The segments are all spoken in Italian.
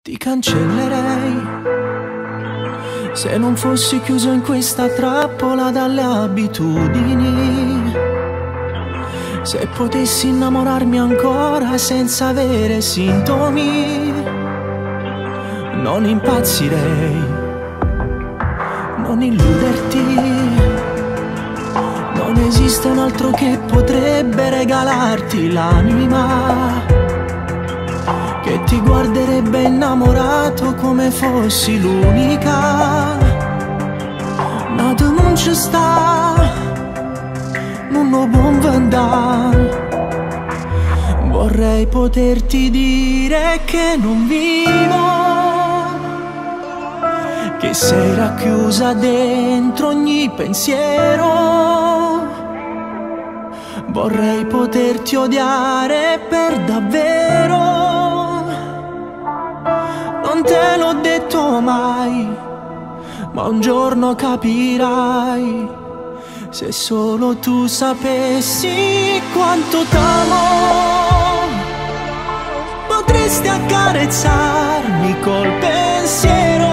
Ti cancellerei se non fossi chiuso in questa trappola dalle abitudini. Se potessi innamorarmi ancora senza avere sintomi, non impazzirei, non illuderti. Non esiste un altro che potrebbe regalarti l'anima, che ti guarderebbe innamorato come fossi l'unica. Ma tu non ci sta, non lo buon vendare. Vorrei poterti dire che non vivo, che sei racchiusa dentro ogni pensiero. Vorrei poterti odiare per davvero. Non te l'ho detto mai, ma un giorno capirai. Se solo tu sapessi quanto t'amo, potresti accarezzarmi col pensiero.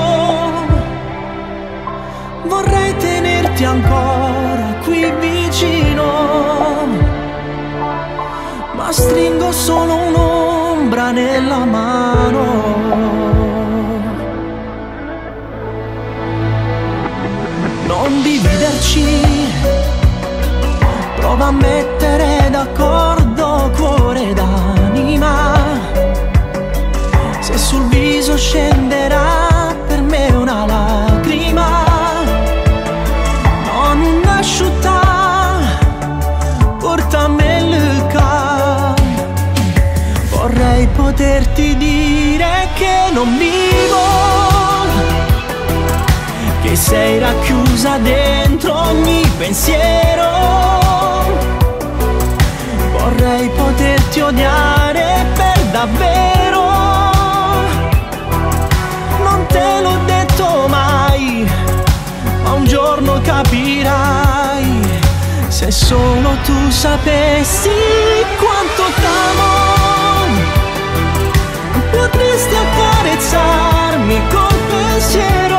Vorrei tenerti ancora qui vicino, ma stringo solo un'ombra nella mano. Non dividerci, prova a mettere d'accordo cuore ed anima. Se sul viso scenderà per me una lacrima, non asciutta, portami lucca. Vorrei poterti dire che non vivo, che sei racchiusa dentro ogni pensiero. Vorrei poterti odiare per davvero. Non te l'ho detto mai, ma un giorno capirai. Se solo tu sapessi quanto t'amo, potresti accarezzarmi col pensiero.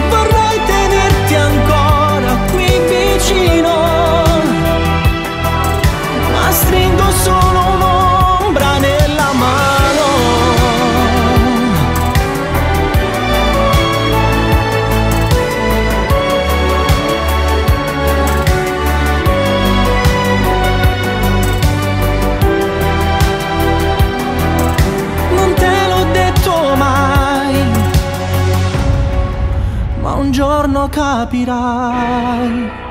Vorrei tenerti ancora qui vicino, ma stringo solo un'ombra nella mano. Non te l'ho detto mai, ma un giorno capirai.